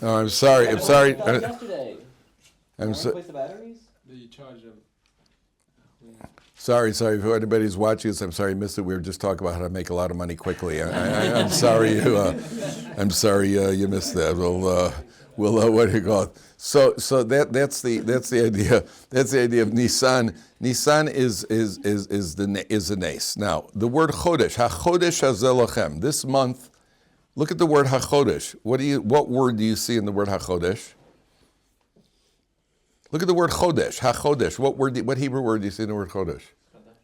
Oh, I'm sorry. I'm sorry. Yesterday. I'm so, Replace the batteries? You charge them. sorry. For anybody who's watching this, I'm sorry you missed it. We were just talking about how to make a lot of money quickly. I'm sorry. I'm sorry you missed that. We'll what do you call it? So that's the idea. That's the idea of Nissan. Nissan is the nace. Now the word chodesh, hachodesh hazeh lachem. This month, look at the word hachodesh. What word do you see in the word hachodesh? Look at the word chodesh, hachodesh. What Hebrew word do you see in the word chodesh?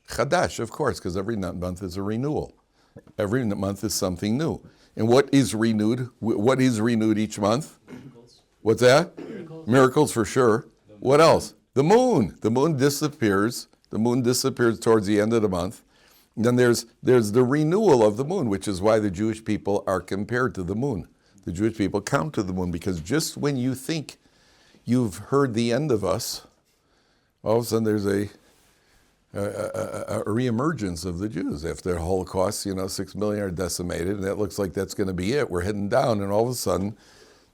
Chadash, of course, because every month is a renewal. Every month is something new. And what is renewed? What is renewed each month? Miracles. What's that? Miracles. Miracles for sure. What else? The moon. The moon disappears. The moon disappears towards the end of the month. And then there's the renewal of the moon, which is why the Jewish people are compared to the moon. The Jewish people count to the moon because just when you think you've heard the end of us, all of a sudden there's a reemergence of the Jews. After the Holocaust, 6 million are decimated, and that looks like that's going to be it. We're heading down, and all of a sudden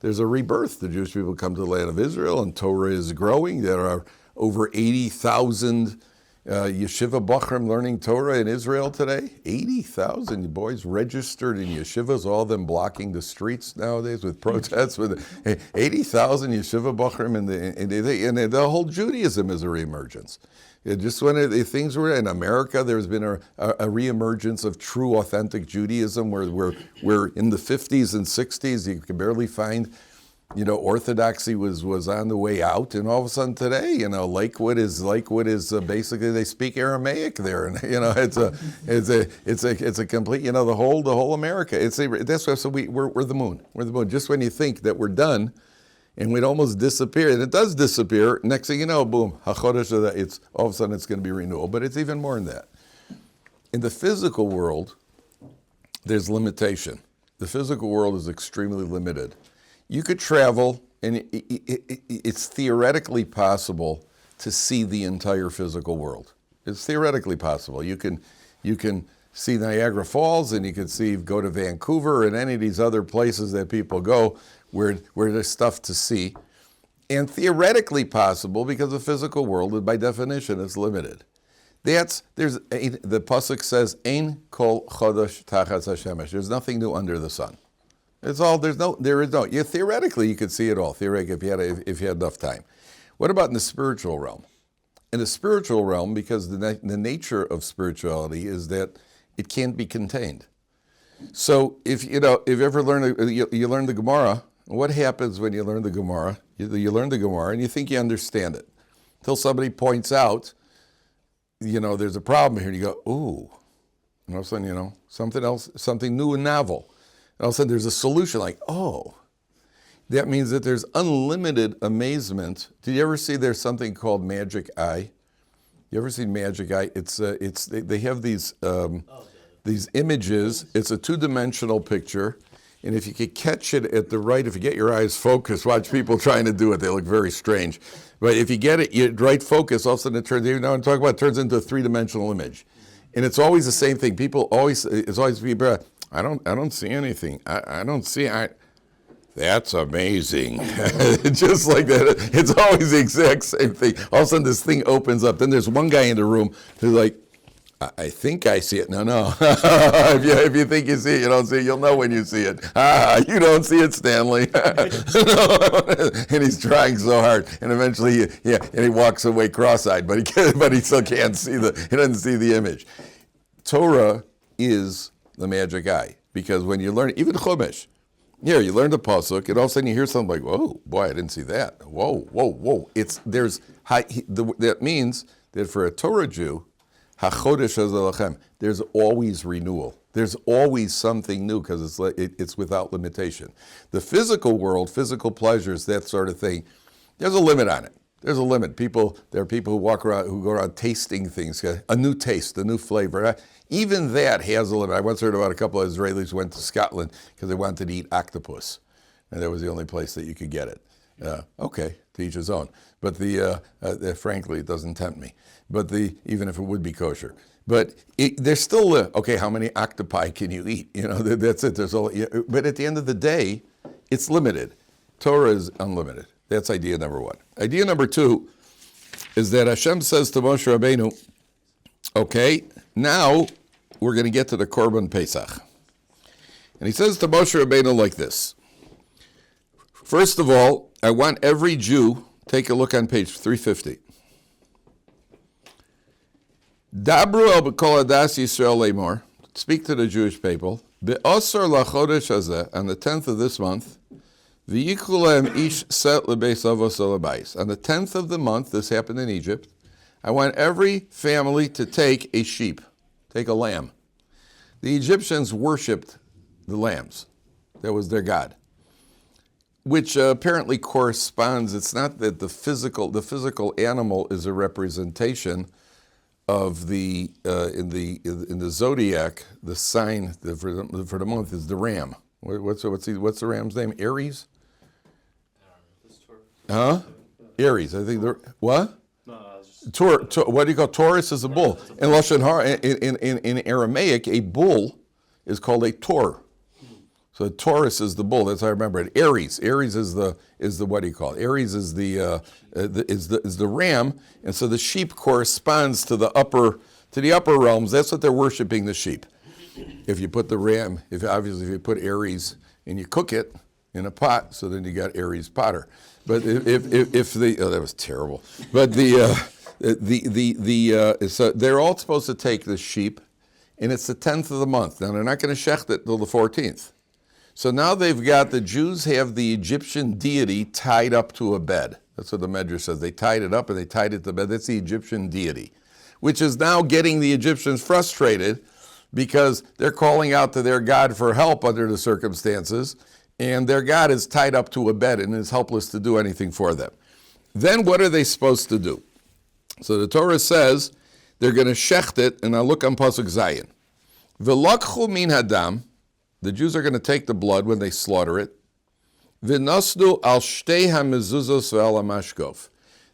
there's a rebirth. The Jewish people come to the land of Israel, and Torah is growing. There are over 80,000 yeshiva bachrim learning Torah in Israel today. 80,000 boys registered in yeshivas, all of them blocking the streets nowadays with protests. With 80,000 yeshiva bachrim, and the whole Judaism is a reemergence. Just when things were in America, there's been a reemergence of true, authentic Judaism, where in the 50s and 60s you could barely find. Orthodoxy was on the way out, and all of a sudden today, Lakewood is basically they speak Aramaic there, and it's a complete the whole America. That's why we're the moon. We're the moon. Just when you think that we're done, and we'd almost disappear, and it does disappear. Next thing you know, boom, hachodesh. It's all of a sudden it's going to be renewal, but it's even more than that. In the physical world, there's limitation. The physical world is extremely limited. You could travel, and it's theoretically possible to see the entire physical world. It's theoretically possible. You can see Niagara Falls, and you can go to Vancouver and any of these other places that people go where there's stuff to see. And theoretically possible because the physical world, by definition, is limited. The pasuk says, "Ein kol chodesh tachas hashemesh." There's nothing new under the sun. It's all there is no. Theoretically, you could see it all. Theoretically, if you had enough time. What about in the spiritual realm? In the spiritual realm, because the nature of spirituality is that it can't be contained. So if you ever you learn the Gemara, what happens when you learn the Gemara? You learn the Gemara and you think you understand it, until somebody points out, there's a problem here, and you go, ooh, and all of a sudden, something else, something new and novel. And all of a sudden there's a solution, like, oh, that means that there's unlimited amazement. Did you ever see there's something called magic eye? You ever seen magic eye? They have these images. It's a two-dimensional picture, and if you could catch it at the right, if you get your eyes focused, watch people trying to do it. They look very strange. But if you get it right focus, all of a sudden it turns. I'm talking about it turns into a three-dimensional image, and it's always the same thing. It's always people. I don't see anything. I don't see. That's amazing. Just like that. It's always the exact same thing. All of a sudden this thing opens up. Then there's one guy in the room who's like, I think I see it. No. if you think you see it, you don't see it. You'll know when you see it. You don't see it, Stanley. And he's trying so hard. And eventually, and he walks away cross-eyed, but he still can't see he doesn't see the image. Torah is the magic eye, because when you learn, even Chumash, you learn the pasuk, and all of a sudden you hear something like, "Whoa, boy, I didn't see that." Whoa! That means that for a Torah Jew, hachodesh hazeh lachem, there's always renewal. There's always something new because it's without limitation. The physical world, physical pleasures, that sort of thing, there's a limit on it. There's a limit. There are people who go around tasting things, a new taste, a new flavor. Even that has a limit. I once heard about a couple of Israelis who went to Scotland because they wanted to eat octopus, and that was the only place that you could get it. Okay, to each his own. But frankly, it doesn't tempt me. But even if it would be kosher, but there's still okay. How many octopi can you eat? That's it. But at the end of the day, It's limited. Torah is unlimited. That's idea number one. Idea number two is that Hashem says to Moshe Rabbeinu, okay, now we're going to get to the Korban Pesach. And he says to Moshe Rabbeinu like this. First of all, I want every Jew, take a look on page 350. Dabru el b'kol adas Yisrael lemor, speak to the Jewish people, be'osar lachodesh hazeh, on the 10th of this month, v'yikhu ish set lebeis avos lebayis. On the 10th of the month, this happened in Egypt, I want every family to take a sheep, take a lamb. The Egyptians worshipped the lambs. That was their god, which apparently corresponds. It's not that the physical animal is a representation of the in the zodiac. The sign for the month is the ram. What's the ram's name? Aries. Huh? Aries. I think what? What do you call Taurus? Is a bull. In Lashon Hara, in Aramaic, a bull is called a tor. So Taurus is the bull. That's how I remember it. Aries is the what do you call it? Aries is the ram, and so the sheep corresponds to the upper realms. That's what they're worshiping, the sheep. If you put the ram, if you put Aries and you cook it in a pot, so then you got Aries Potter. But if that was terrible. But so they're all supposed to take the sheep, and it's the 10th of the month. Now they're not going to shecht it till the 14th. So now the Jews have the Egyptian deity tied up to a bed. That's what the Medrash says. They tied it up and they tied it to bed. That's the Egyptian deity, which is now getting the Egyptians frustrated because they're calling out to their God for help under the circumstances, and their God is tied up to a bed and is helpless to do anything for them. Then what are they supposed to do? So the Torah says they're going to shecht it, and I'll look on Pasuk Zayin. V'lakchu min hadam, the Jews are going to take the blood when they slaughter it. V'nosnu al shtei hamezuzos ve'al hamashkof.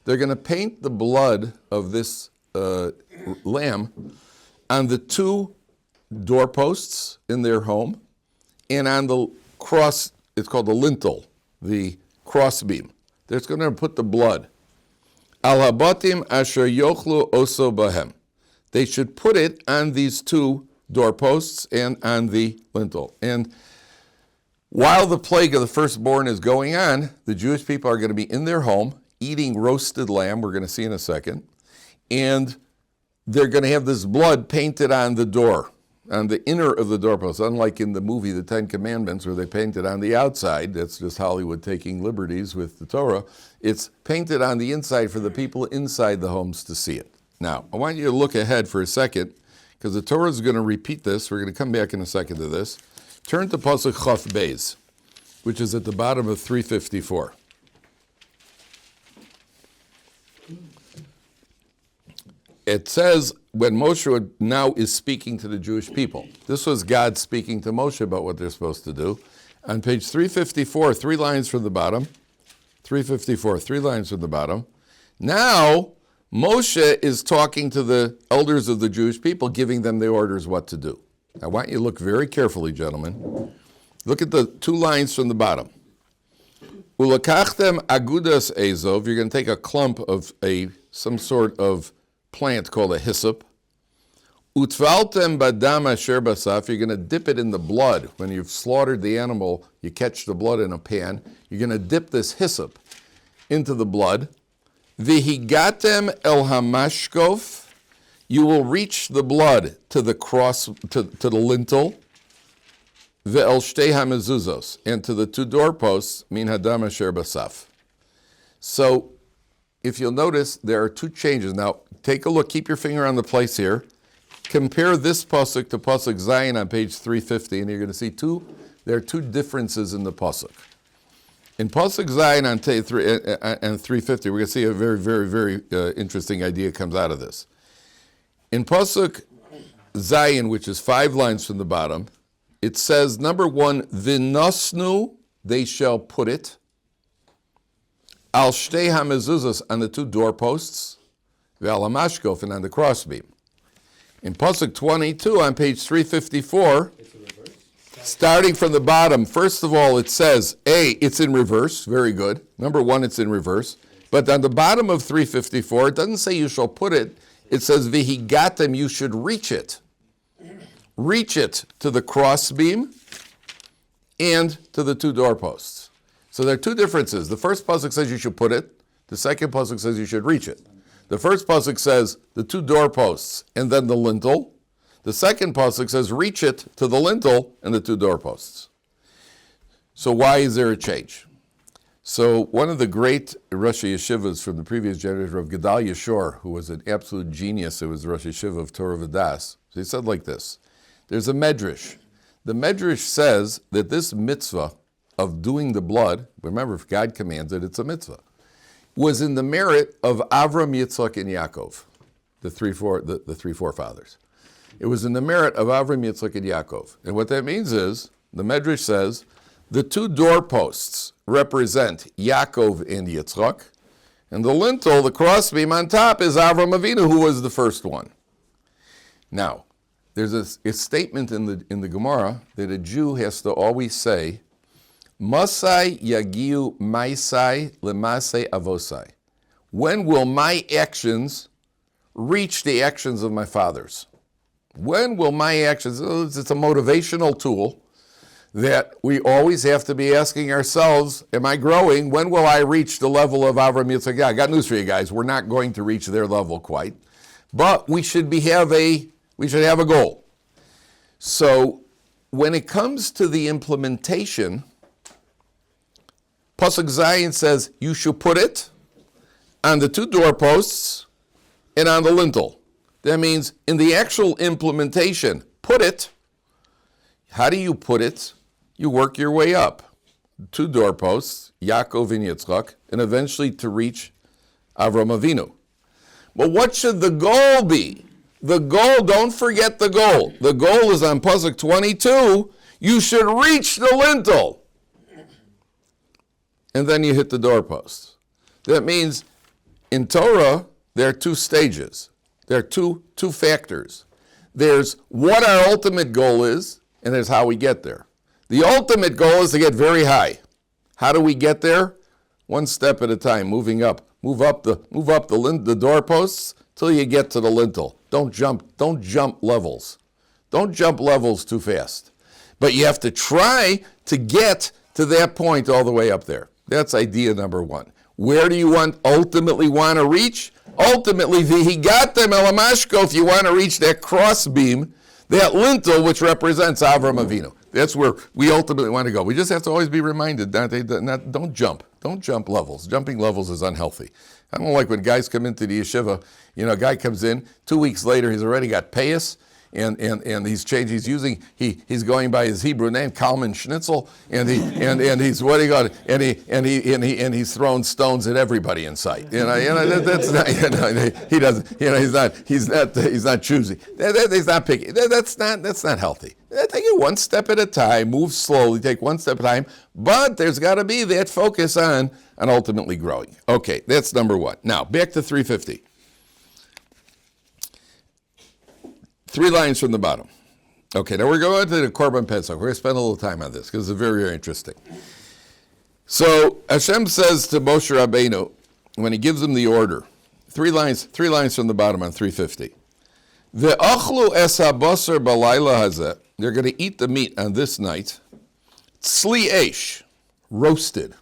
They're going to paint the blood of this lamb on the two doorposts in their home and on the cross, it's called the lintel, the crossbeam. They're going to put the blood. Al habatim asher yochlu oso bahem. They should put it on these two doorposts and on the lintel. And while the plague of the firstborn is going on, the Jewish people are going to be in their home eating roasted lamb, we're going to see in a second, and they're going to have this blood painted on the door, on the inner of the doorpost, unlike in the movie The Ten Commandments where they paint it on the outside. That's just Hollywood taking liberties with the Torah. It's painted on the inside for the people inside the homes to see it. Now, I want you to look ahead for a second, because the Torah is going to repeat this. We're going to come back in a second to this. Turn to Pasuk Chaf Beis, which is at the bottom of 354. It says, when Moshe now is speaking to the Jewish people, this was God speaking to Moshe about what they're supposed to do. On page 354, 3 lines from the bottom, 354, 3 lines from the bottom. Now, Moshe is talking to the elders of the Jewish people, giving them the orders what to do. I want you to look very carefully, gentlemen. Look at the 2 lines from the bottom. Ulakachtem agudas ezov, you're going to take a clump of some sort of plant called a hyssop. Utvaltem badam asher basaf, you're going to dip it in the blood. When you've slaughtered the animal, you catch the blood in a pan. You're going to dip this hyssop into the blood. Vihigatem el hamashkof, you will reach the blood to the cross, to the lintel. Ve'el shtei hamezuzos, and to the 2 doorposts, min hadam asher basaf. So, if you'll notice, there are 2 changes. Now, take a look, keep your finger on the place here. Compare this pasuk to Pasuk Zayin on page 350, and you're going to see there are 2 differences in the pasuk. In Pasuk Zayin on 350, we're going to see a very, very, very interesting idea comes out of this. In Pasuk Zayin, which is 5 lines from the bottom, it says, number 1, V'nosnu, they shall put it, al shtei hamezuzos, on the 2 doorposts, ve'al hamashkof, and on the crossbeam. In Pasuk 22, on page 354, Starting from the bottom, first of all, it says, it's in reverse. Very good. Number one, it's in reverse. But on the bottom of 354, it doesn't say you shall put it. It says, Vihigatem, you should reach it. Reach it to the crossbeam and to the two doorposts. So there are two differences. The first pasuk says you should put it. The second pasuk says you should reach it. The first pasuk says the two doorposts and then the lintel. The second pasuk says reach it to the lintel and the two doorposts. So why is there a change? So one of the great Rosh Yeshivas from the previous generation, of Gedalia Shor, who was an absolute genius, it was the Rosh Yeshiva of Torah V'das, so he said like this, there's a medrash. The medrash says that this mitzvah of doing the blood, remember if God commands it, it's a mitzvah, was in the merit of Avram, Yitzchak, and Yaakov, the three forefathers. It was in the merit of Avram, Yitzchak, and Yaakov. And what that means is, the medrash says, the two doorposts represent Yaakov and Yitzchak, and the lintel, the crossbeam on top, is Avram Avinu, who was the first one. Now, there's a statement in the Gemara that a Jew has to always say, Masai yagiu maisai lemasei avosai. When will my actions reach the actions of my fathers? When will my actions, it's a motivational tool that we always have to be asking ourselves, am I growing? When will I reach the level of Avram Yitzchak? Yeah, I got news for you guys. We're not going to reach their level quite, but we should have a goal. So when it comes to the implementation, Pasuk Zayin says you should put it on the two doorposts and on the lintel. That means in the actual implementation, put it. How do you put it? You work your way up. Two doorposts, Yaakov and Yitzchak, and eventually to reach Avram Avinu. But what should the goal be? The goal, don't forget the goal. The goal is on Pasuk 22, you should reach the lintel. And then you hit the doorpost. That means in Torah, there are two stages. There are two factors. There's what our ultimate goal is, and there's how we get there. The ultimate goal is to get very high. How do we get there? One step at a time, moving up. Move up the doorposts till you get to the lintel. Don't jump levels. Don't jump levels too fast. But you have to try to get to that point all the way up there. That's idea number one. Where do you ultimately want to reach? Ultimately, Vihigatem elamashko, if you want to reach that crossbeam, that lintel which represents Avram Avinu. That's where we ultimately want to go. We just have to always be reminded, don't jump. Don't jump levels. Jumping levels is unhealthy. I don't like when guys come into the yeshiva, a guy comes in, 2 weeks later he's already got payas, and he's changed. He's going by his Hebrew name, Kalman Schnitzel, and he's what he got, and he's throwing stones at everybody in sight. That's not. He doesn't. He's not choosy. He's not picky. That's not healthy. Take it one step at a time. Move slowly. Take one step at a time. But there's got to be that focus on ultimately growing. Okay, that's number one. Now back to 350. 3 lines from the bottom. Okay, now we're going to the Korban Pesach. We're going to spend a little time on this because it's very, very interesting. So Hashem says to Moshe Rabbeinu, when he gives him the order, 3 lines from the bottom on 350. Ve'achlu es habasar balayla hazeh. They're going to eat the meat on this night. Tzli esh, roasted.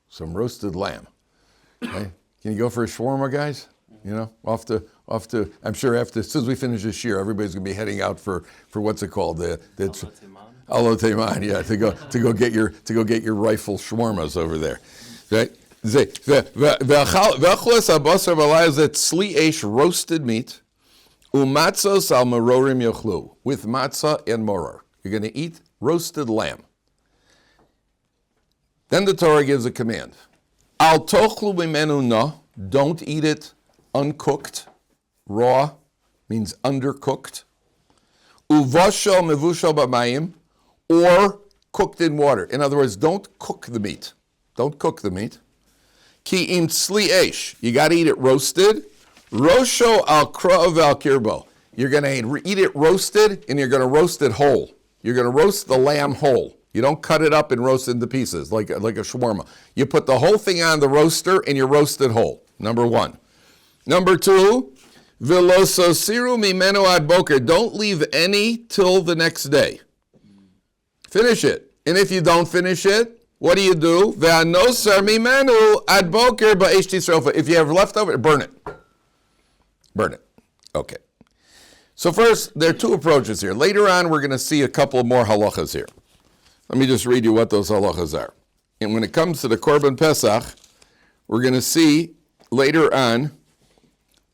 Some roasted lamb. Okay? Can you go for a shawarma, guys? Off to. I'm sure as soon as we finish this year, everybody's going to be heading out for what's it called? Alo Teiman, yeah, to go get your rifle shawarmas over there, right? Tzli esh, roasted meat, umatzos al marorim yochlu, with matzah and moror. You're going to eat roasted lamb. Then the Torah gives a command: Al tochlu b'menu no, don't eat it uncooked. Raw means undercooked. Uvashal mevushal b'mayim, or cooked in water. In other words, don't cook the meat. Don't cook the meat. Ki im tzli esh, you got to eat it roasted. Rosho al kra'av al kirbo, you're going to eat it roasted, and you're going to roast it whole. You're going to roast the lamb whole. You don't cut it up and roast it into pieces like a shawarma. You put the whole thing on the roaster and you roast it whole, number one. Number two, Vilososiru mimenu ad boker. Don't leave any till the next day. Finish it. And if you don't finish it, what do? Ve'anosar mimenu ad boker ba'esh tisrofa. If you have leftover, burn it. Burn it. Okay. So first, there are two approaches here. Later on, we're going to see a couple more halachas here. Let me just read you what those halachas are. And when it comes to the Korban Pesach, we're going to see later on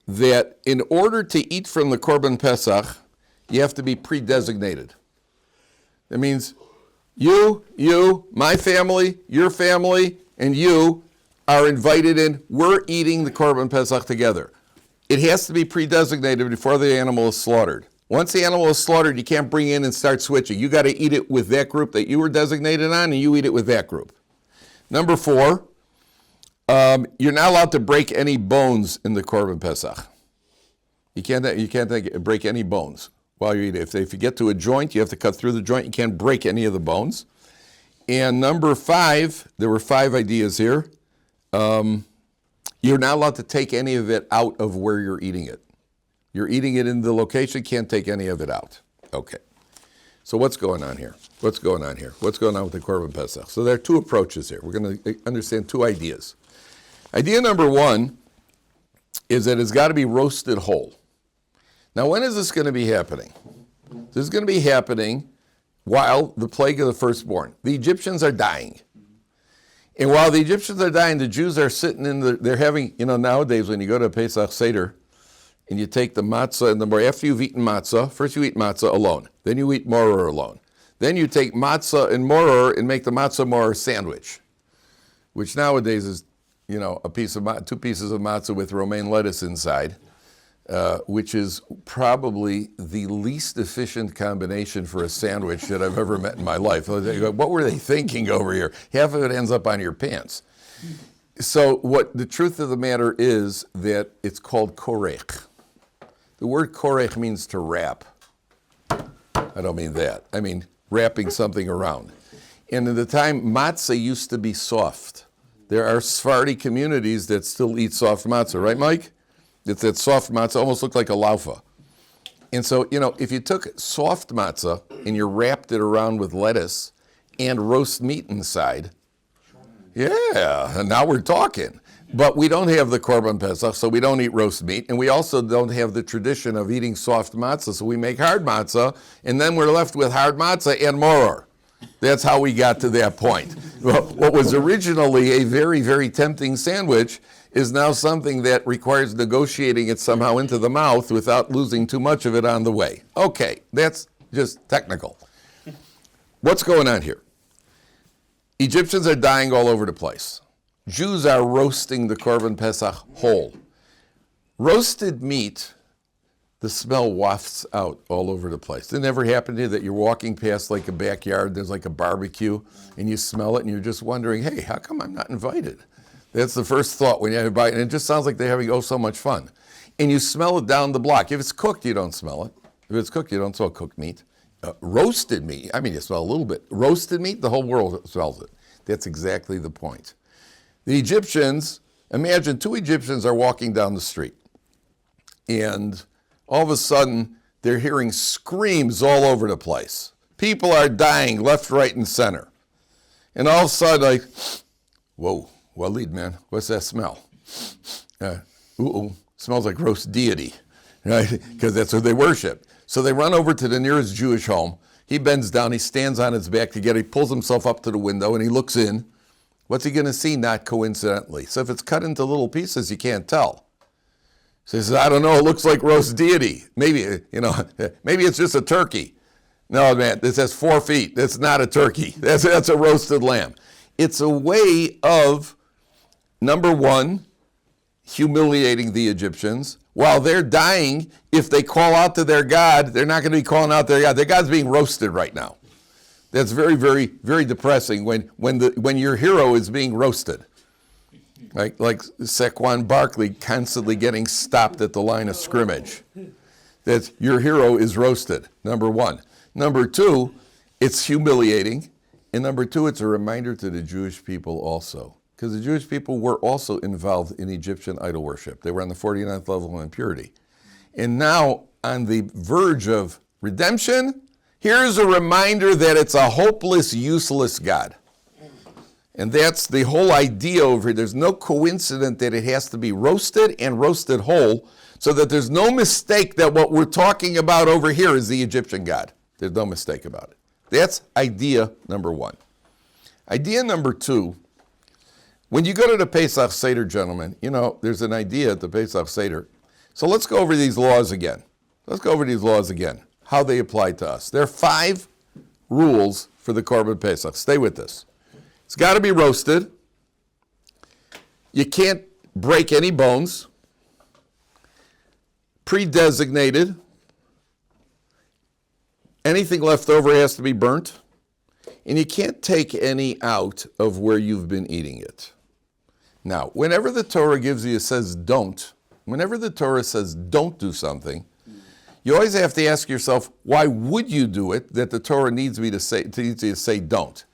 that in order to eat from the Korban Pesach, you have to be pre-designated. That means you, my family, your family, and you are invited in. We're eating the Korban Pesach together. It has to be pre-designated before the animal is slaughtered. Once the animal is slaughtered, you can't bring in and start switching. You got to eat it with that group that you were designated on, and you eat it with that group. Number 4, you're not allowed to break any bones in the Korban Pesach. You can't break any bones while you eat it. If you get to a joint, you have to cut through the joint. You can't break any of the bones. And number 5, there were 5 ideas here. You're not allowed to take any of it out of where you're eating it. You're eating it in the location, can't take any of it out. Okay. So what's going on here? What's going on with the Korban Pesach? So there are 2 approaches here. We're going to understand 2 ideas. Idea number 1 is that it's got to be roasted whole. Now, when is this going to be happening? This is going to be happening while the plague of the firstborn. The Egyptians are dying. And while the Egyptians are dying, the Jews are sitting they're having, nowadays when you go to a Pesach Seder, and you take the matzah and after you've eaten matzah, first you eat matzah alone. Then you eat moror alone. Then you take matzah and moror and make the matzah moror sandwich, which nowadays is, 2 pieces of matzah with romaine lettuce inside, which is probably the least efficient combination for a sandwich that I've ever met in my life. What were they thinking over here? Half of it ends up on your pants. So what the truth of the matter is that it's called korech. The word korech means to wrap. I don't mean that. I mean wrapping something around. And at the time, matzah used to be soft. There are Sephardi communities that still eat soft matzah, right, Mike? It's that soft matzah, almost looked like a laufa. And so, if you took soft matzah and you wrapped it around with lettuce and roast meat inside, yeah, and now we're talking. But we don't have the Korban Pesach, so we don't eat roast meat, and we also don't have the tradition of eating soft matzah, so we make hard matzah, and then we're left with hard matzah and moror. That's how we got to that point. Well, what was originally a very, very tempting sandwich is now something that requires negotiating it somehow into the mouth without losing too much of it on the way. Okay, that's just technical. What's going on here? Egyptians are dying all over the place. Jews are roasting the Korban Pesach whole. Roasted meat, the smell wafts out all over the place. Didn't it ever happen to you that you're walking past like a backyard, there's like a barbecue, and you smell it and you're just wondering, hey, how come I'm not invited? That's the first thought when you're invited, and it just sounds like they're having so much fun. And you smell it down the block. If it's cooked, you don't smell it. If it's cooked, you don't smell cooked meat. Roasted meat, you smell a little bit. Roasted meat, the whole world smells it. That's exactly the point. The Egyptians, imagine 2 Egyptians are walking down the street, and all of a sudden, they're hearing screams all over the place. People are dying left, right, and center. And all of a sudden, whoa, Waleed, man, what's that smell? Smells like roast deity, right? Because that's what they worship. So they run over to the nearest Jewish home. He bends down, he stands on his back he pulls himself up to the window, and he looks in. What's he going to see? Not coincidentally. So if it's cut into little pieces, you can't tell. So he says, I don't know, it looks like roast deity. Maybe, maybe it's just a turkey. No, man, this has 4 feet. That's not a turkey. That's a roasted lamb. It's a way of, number 1, humiliating the Egyptians. While they're dying, if they call out to their God, they're not going to be calling out their God. Their God's being roasted right now. That's very, very, very depressing when your hero is being roasted. Like Saquon Barkley constantly getting stopped at the line of scrimmage. That your hero is roasted, number 1. Number 2, it's humiliating. And number two, it's a reminder to the Jewish people also. Because the Jewish people were also involved in Egyptian idol worship. They were on the 49th level of impurity. And now, on the verge of redemption, here's a reminder that it's a hopeless, useless God. And that's the whole idea over here. There's no coincidence that it has to be roasted and roasted whole, so that there's no mistake that what we're talking about over here is the Egyptian God. There's no mistake about it. That's idea number one. Idea number two, when you go to the Pesach Seder, gentlemen, there's an idea at the Pesach Seder. So let's go over these laws again. How they apply to us. There are 5 rules for the Korban Pesach. Stay with this. It's got to be roasted. You can't break any bones. Pre-designated. Anything left over has to be burnt. And you can't take any out of where you've been eating it. Now, whenever the Torah says don't do something, you always have to ask yourself, why would you do it that the Torah needs you to say don't?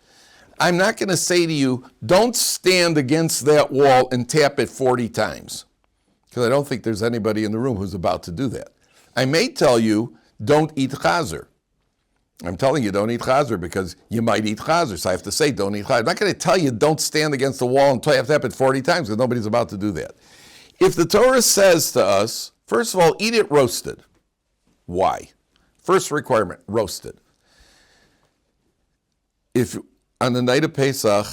I'm not going to say to you, don't stand against that wall and tap it 40 times. Because I don't think there's anybody in the room who's about to do that. I may tell you, don't eat chazer. I'm telling you, don't eat chazer because you might eat chazer. So I have to say, don't eat chazer. I'm not going to tell you, don't stand against the wall and tap it 40 times because nobody's about to do that. If the Torah says to us, first of all, eat it roasted. Why? First requirement, roasted. If on the night of Pesach,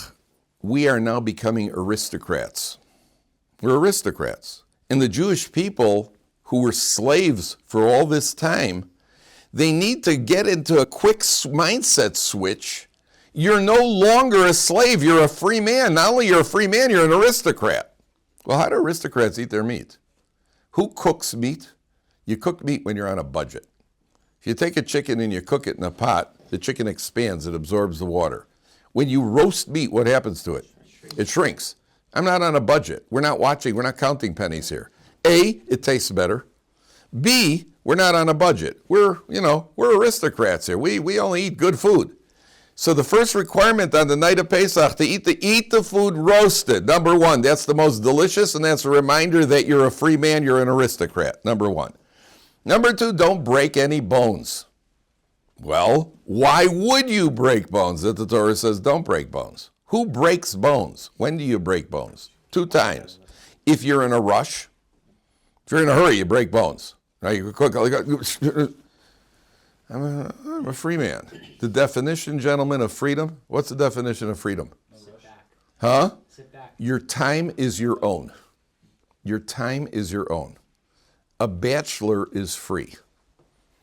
we are now becoming aristocrats. We're aristocrats. And the Jewish people who were slaves for all this time, they need to get into a quick mindset switch. You're no longer a slave, you're a free man. Not only you're a free man, you're an aristocrat. Well, how do aristocrats eat their meat? Who cooks meat? You cook meat when you're on a budget. If you take a chicken and you cook it in a pot, the chicken expands, it absorbs the water. When you roast meat, what happens to it? It shrinks. I'm not on a budget. We're not counting pennies here. A, it tastes better. B, we're not on a budget. We're aristocrats here. We only eat good food. So the first requirement on the night of Pesach to eat the food roasted. Number one, that's the most delicious, and that's a reminder that you're a free man, you're an aristocrat. Number one. Number two, don't break any bones. Well, why would you break bones? That the Torah says don't break bones. Who breaks bones? When do you break bones? 2 times. If you're in a rush, if you're in a hurry, you break bones. Now you cook. I'm a free man. The definition, gentlemen, of freedom. What's the definition of freedom? Sit back. Huh? Sit back. Your time is your own. Your time is your own. A bachelor is free.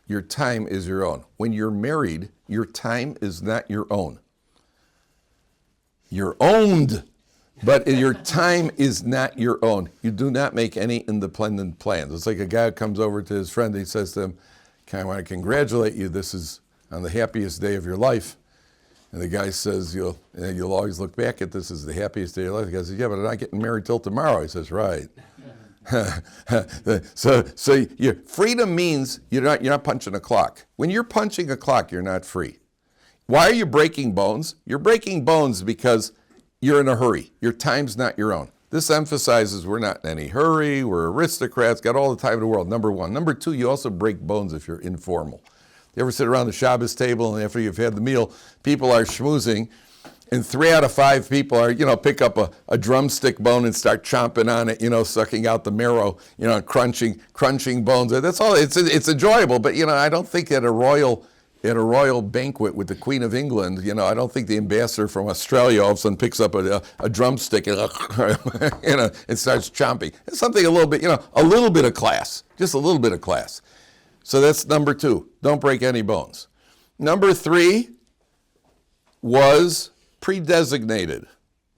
Your time is your own. When you're married, your time is not your own. You're owned, but your time is not your own. You do not make any independent plans. It's like a guy who comes over to his friend, he says to him, I want to congratulate you, this is on the happiest day of your life. And the guy says, you'll always look back at this as the happiest day of your life. The guy says, yeah, but I'm not getting married till tomorrow. He says, right. So your freedom means you're not punching a clock. When you're punching a clock, you're not free. Why are you breaking bones? You're breaking bones because you're in a hurry. Your time's not your own. This emphasizes we're not in any hurry, we're aristocrats, got all the time in the world, number one. Number two, you also break bones if you're informal. You ever sit around the Shabbos table and after you've had the meal, people are schmoozing, and 3 out of 5 people are, pick up a drumstick bone and start chomping on it, sucking out the marrow, crunching bones. That's all. It's enjoyable, but I don't think at a royal banquet with the Queen of England, I don't think the ambassador from Australia all of a sudden picks up a drumstick and starts chomping. It's something a little bit, a little bit of class, just a little bit of class. So that's number 2. Don't break any bones. Number 3 was pre-designated.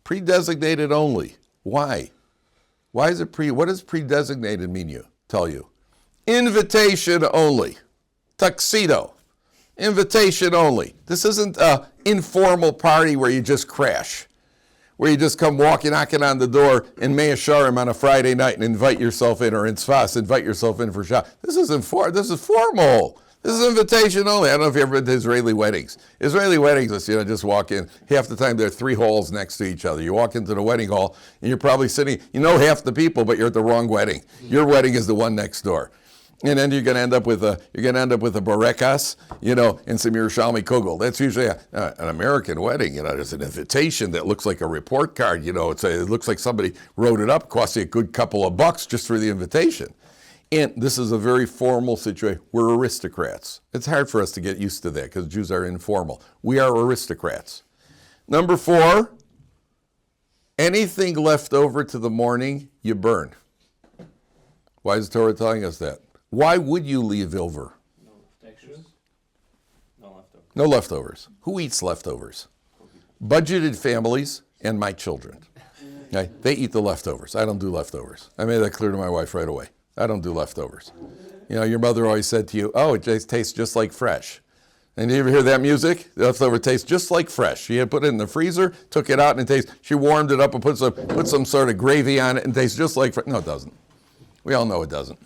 Pre-designated only. Why? Why is it what does pre-designated mean tell you? Invitation only. Tuxedo. Invitation only. This isn't an informal party where you just crash, where you just come knocking on the door in Mea Sharim on a Friday night and invite yourself in, or in Tzfas, invite yourself in for Shabbat. This is formal. This is invitation only. I don't know if you've ever been to Israeli weddings. Israeli weddings, just walk in. Half the time there are 3 halls next to each other. You walk into the wedding hall, and you're probably sitting, half the people, but you're at the wrong wedding. Your wedding is the one next door. And then you're going to end up with a borekas, and some Yerushalmi kugel. That's usually an American wedding. There's an invitation that looks like a report card. It looks like somebody wrote it up. Costs you a good couple of bucks just for the invitation. And this is a very formal situation. We're aristocrats. It's hard for us to get used to that because Jews are informal. We are aristocrats. Number 4, anything left over to the morning, you burn. Why is the Torah telling us that? Why would you leave over? No extras? No leftovers. No leftovers. Who eats leftovers? Budgeted families and my children. Okay? They eat the leftovers. I don't do leftovers. I made that clear to my wife right away. I don't do leftovers. Your mother always said to you, it just tastes just like fresh. And you ever hear that music? The leftover tastes just like fresh. She had put it in the freezer, took it out, and she warmed it up and put some sort of gravy on it and it tastes just like fresh. No, it doesn't. We all know it doesn't.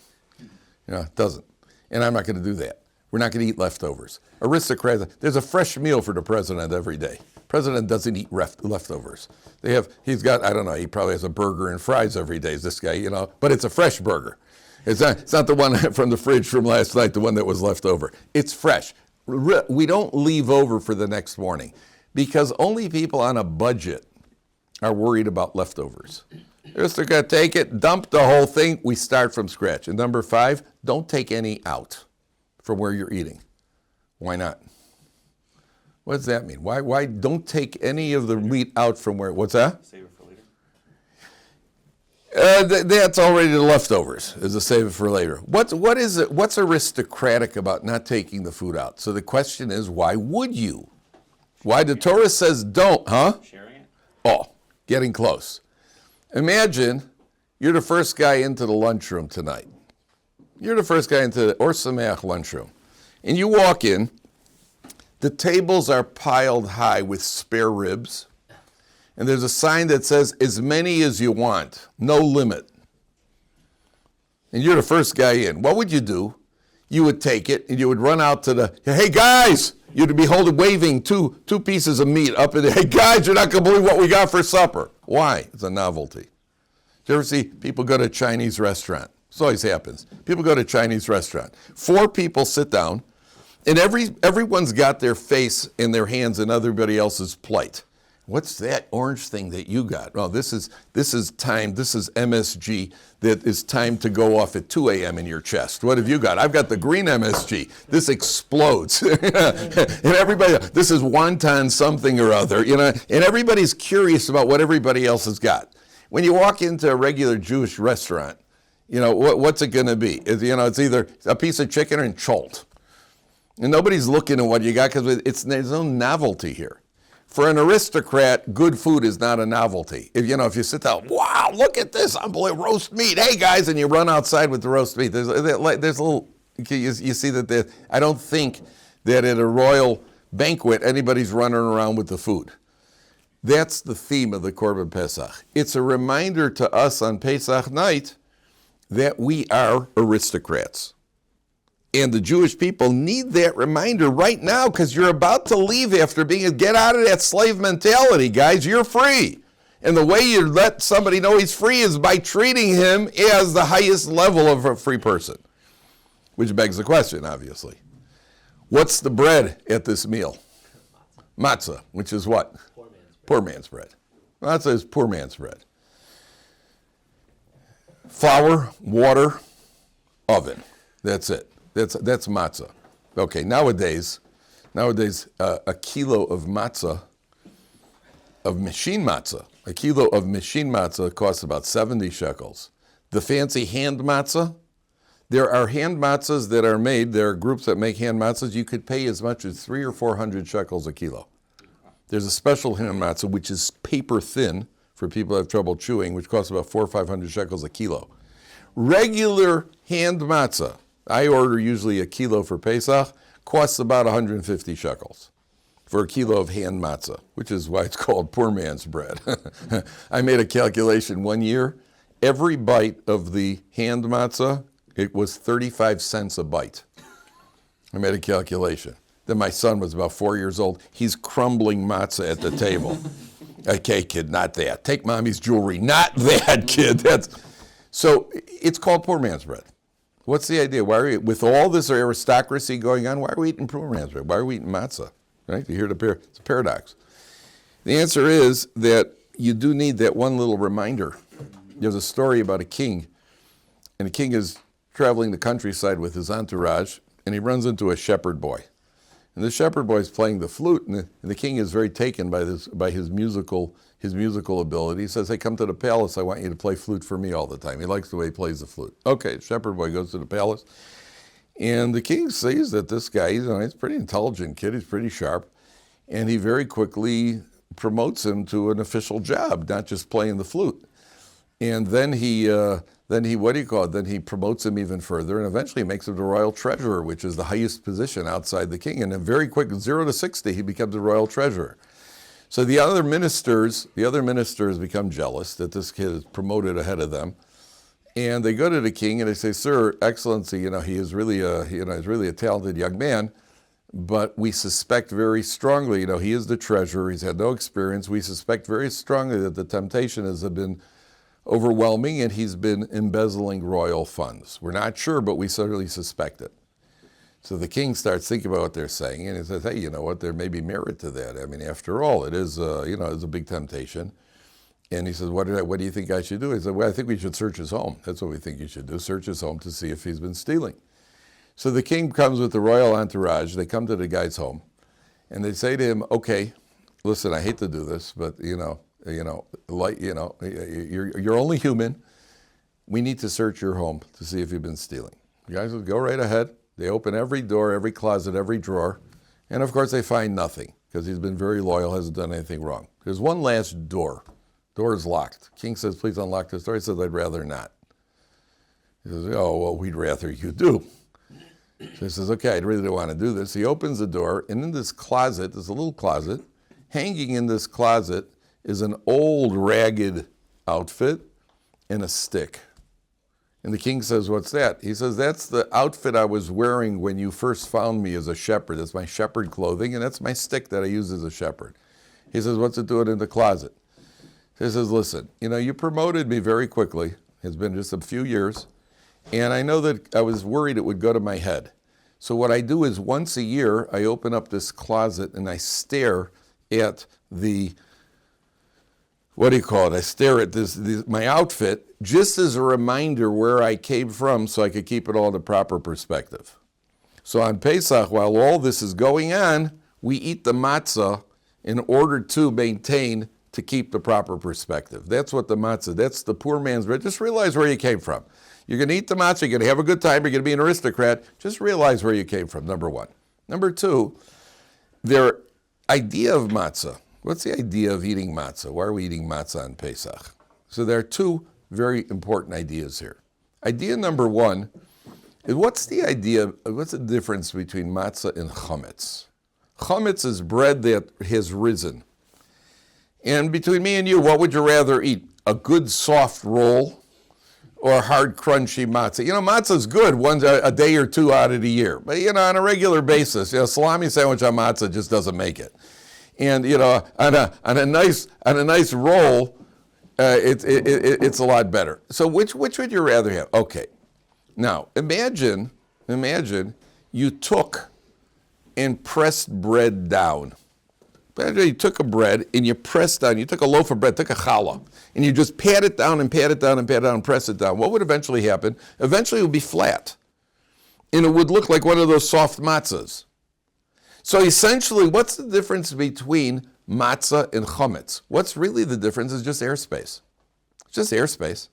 It doesn't. And I'm not going to do that. We're not going to eat leftovers. Aristocrats, there's a fresh meal for the president every day. President doesn't eat leftovers. He's got, I don't know, he probably has a burger and fries every day, this guy, but it's a fresh burger. It's not the one from the fridge from last night, the one that was left over. It's fresh. We don't leave over for the next morning because only people on a budget are worried about leftovers. They're going to take it, dump the whole thing, we start from scratch. And number 5, don't take any out from where you're eating. Why not? What does that mean? Why don't take any of the meat out from where, what's that? Save it for later. That's already the leftovers, is a save it for later. What is it? What's aristocratic about not taking the food out? So the question is, why would you? Why the Torah says don't, huh? Sharing it? Oh, getting close. Imagine you're the first guy into the lunchroom tonight. You're the first guy into the Ohr Somayach lunchroom. And you walk in, the tables are piled high with spare ribs, and there's a sign that says, as many as you want, no limit. And you're the first guy in. What would you do? You would take it, and you would run out to hey guys! You'd be waving two pieces of meat up in there. Hey guys, you're not going to believe what we got for supper. Why? It's a novelty. Do you ever see people go to a Chinese restaurant? This always happens. People go to a Chinese restaurant. 4 people sit down, and everyone's got their face in their hands in everybody else's plate. What's that orange thing that you got? Oh, this is time. This is MSG that is time to go off at 2 a.m. in your chest. What have you got? I've got the green MSG. This explodes. And everybody, this is wonton something or other, and everybody's curious about what everybody else has got. When you walk into a regular Jewish restaurant, what's it going to be? It's either a piece of chicken or cholt. And nobody's looking at what you got because there's no novelty here. For an aristocrat, good food is not a novelty. If you sit down, wow, look at this, unbelievable roast meat. Hey guys, and you run outside with the roast meat. There's a little, you see that I don't think that at a royal banquet anybody's running around with the food. That's the theme of the Korban Pesach. It's a reminder to us on Pesach night that we are aristocrats. And the Jewish people need that reminder right now because you're about to leave after get out of that slave mentality, guys. You're free. And the way you let somebody know he's free is by treating him as the highest level of a free person. Which begs the question, obviously. What's the bread at this meal? Matzah, which is what? Poor man's bread. Matzah is poor man's bread. Flour, water, oven. That's it. That's matzah. Okay, nowadays, a kilo of matzah, of machine matzah costs about 70 shekels. The fancy hand matzah, there are hand matzahs that are made, there are groups that make hand matzahs, you could pay as much as 300 or 400 shekels a kilo. There's a special hand matzah, which is paper thin for people who have trouble chewing, which costs about 400 or 500 shekels a kilo. Regular hand matzah, I order usually a kilo for Pesach, costs about 150 shekels for a kilo of hand matzah, which is why it's called poor man's bread. I made a calculation one year. Every bite of the hand matzah, it was 35 cents a bite. I made a calculation. Then my son was about 4 years old. He's crumbling matzah at the table. Okay, kid, not that. Take mommy's jewelry. Not that, kid. So it's called poor man's bread. What's the idea? Why are we, with all this aristocracy going on, why are we eating poor man's bread? Why are we eating matzah? Right? You hear it's a paradox. The answer is that you do need that one little reminder. There's a story about a king, and the king is traveling the countryside with his entourage, and he runs into a shepherd boy. And the shepherd boy is playing the flute, and the king is very taken by his musical ability. He says, hey, come to the palace. I want you to play flute for me all the time. He likes the way he plays the flute. Okay, shepherd boy goes to the palace. And the king sees that this guy, he's a pretty intelligent kid. He's pretty sharp. And he very quickly promotes him to an official job, not just playing the flute. And then he promotes him even further, and eventually makes him the royal treasurer, which is the highest position outside the king. And then very quick, 0 to 60, he becomes the royal treasurer. So the other ministers become jealous that this kid is promoted ahead of them, and they go to the king and they say, "Sir, Excellency, he is really a talented young man, but we suspect very strongly, he is the treasurer. He's had no experience. We suspect very strongly that the temptation has been overwhelming, and he's been embezzling royal funds. We're not sure, but we certainly suspect it." So the king starts thinking about what they're saying, and he says, hey, you know what, there may be merit to that. I mean, after all, it is, it's a big temptation. And he says, what do you think I should do? He said, well, I think we should search his home. That's what we think you should do, search his home to see if he's been stealing. So the king comes with the royal entourage. They come to the guy's home, and they say to him, okay, listen, I hate to do this, but, you're only human. We need to search your home to see if you've been stealing. The guy says, go right ahead. They open every door, every closet, every drawer, and of course they find nothing because he's been very loyal, hasn't done anything wrong. There's one last door. Door is locked. King says, please unlock this door. He says, I'd rather not. He says, oh, well, we'd rather you do. So he says, okay, I really don't want to do this. He opens the door, and in this closet, there's a little closet. Hanging in this closet is an old ragged outfit and a stick. And the king says, what's that? He says, that's the outfit I was wearing when you first found me as a shepherd. That's my shepherd clothing, and that's my stick that I use as a shepherd. He says, what's it doing in the closet? He says, listen, you promoted me very quickly. It's been just a few years. And I know that I was worried it would go to my head. So what I do is once a year, I open up this closet and I stare at I stare at my outfit just as a reminder where I came from so I could keep it all in the proper perspective. So on Pesach, while all this is going on, we eat the matzah in order to maintain, to keep the proper perspective. That's what the matzah, that's the poor man's bread. Just realize where you came from. You're going to eat the matzah, you're going to have a good time, you're going to be an aristocrat. Just realize where you came from, number one. Number two, their idea of matzah. What's the idea of eating matzah? Why are we eating matzah on Pesach? So there are two very important ideas here. Idea number one is what's the difference between matzah and chametz? Chametz is bread that has risen. And between me and you, what would you rather eat? A good soft roll or hard crunchy matzah? Matzah is good a day or two out of the year. But, on a regular basis, a salami sandwich on matzah just doesn't make it. And on a nice roll, it's a lot better. So which would you rather have? Okay, now imagine you took and pressed bread down. You took a bread and you pressed down. You took a loaf of bread, took a challah, and you just pat it down and pat it down and pat it down and press it down. What would eventually happen? Eventually it would be flat, and it would look like one of those soft matzahs. So essentially, what's the difference between matzah and chametz? What's really the difference is just airspace. It's just airspace.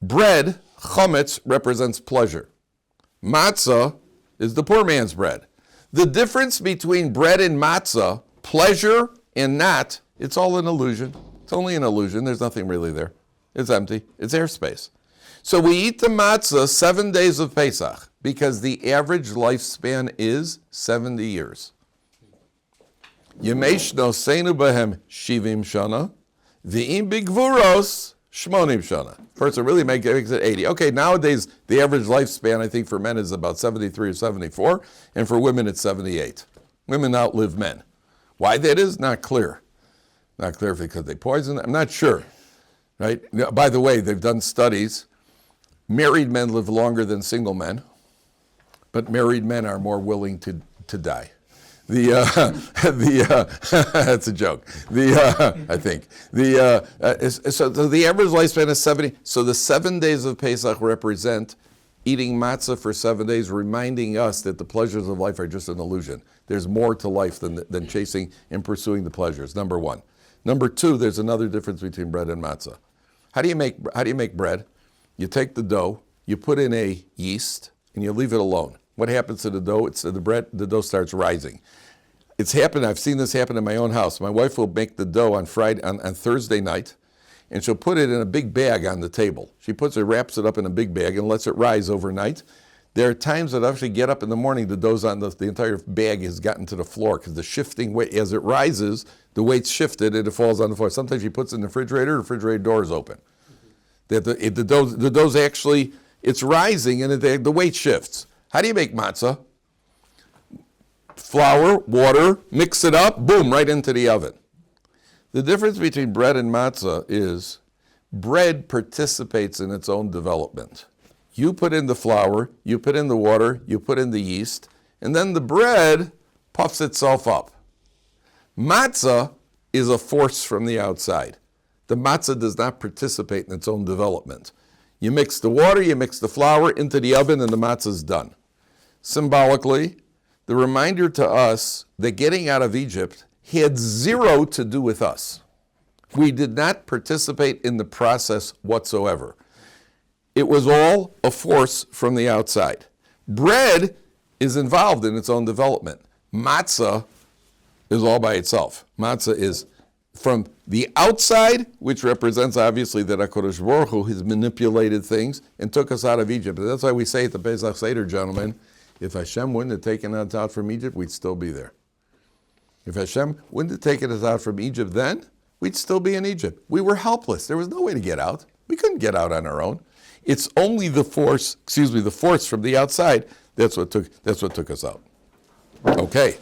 Bread, chametz, represents pleasure. Matzah is the poor man's bread. The difference between bread and matzah, pleasure and not, it's all an illusion. It's only an illusion. There's nothing really there. It's empty. It's airspace. So we eat the matzah 7 days of Pesach because the average lifespan is 70 years. Yemesh noseinu behem shivim shana, v'im bigvuros Shmonim shana. Person really makes it 80. Okay, nowadays the average lifespan I think for men is about 73 or 74, and for women it's 78. Women outlive men. Why that is, not clear. Not clear because they poison them. I'm not sure. Right? By the way, they've done studies. Married men live longer than single men, but married men are more willing to die. That's a joke. I think. So the average lifespan is 70. So the 7 days of Pesach represent eating matzah for 7 days, reminding us that the pleasures of life are just an illusion. There's more to life than chasing and pursuing the pleasures, number one. Number two, there's another difference between bread and matzah. How do you make bread? You take the dough, you put in a yeast, and you leave it alone. What happens to the dough? The dough starts rising. It's happened. I've seen this happen in my own house. My wife will make the dough on Thursday night, and she'll put it in a big bag on the table. She wraps it up in a big bag and lets it rise overnight. There are times that I actually get up in the morning, the dough's on the entire bag has gotten to the floor because the shifting weight, as it rises, the weight's shifted and it falls on the floor. Sometimes she puts it in the refrigerator door is open. The dough's actually, it's rising and the weight shifts. How do you make matzah? Flour, water, mix it up, boom, right into the oven. The difference between bread and matzah is bread participates in its own development. You put in the flour, you put in the water, you put in the yeast, and then the bread puffs itself up. Matzah is a force from the outside. The matzah does not participate in its own development. You mix the water, you mix the flour into the oven, and the matzah is done. Symbolically, the reminder to us that getting out of Egypt had zero to do with us. We did not participate in the process whatsoever. It was all a force from the outside. Bread is involved in its own development. Matzah is all by itself. Matzah is from the outside, which represents obviously that HaKadosh Baruch Hu has manipulated things and took us out of Egypt. And that's why we say at the Pesach Seder, gentlemen, if Hashem wouldn't have taken us out from Egypt, we'd still be there. If Hashem wouldn't have taken us out from Egypt then, we'd still be in Egypt. We were helpless. There was no way to get out. We couldn't get out on our own. It's only the force from the outside, that's what took us out. Okay.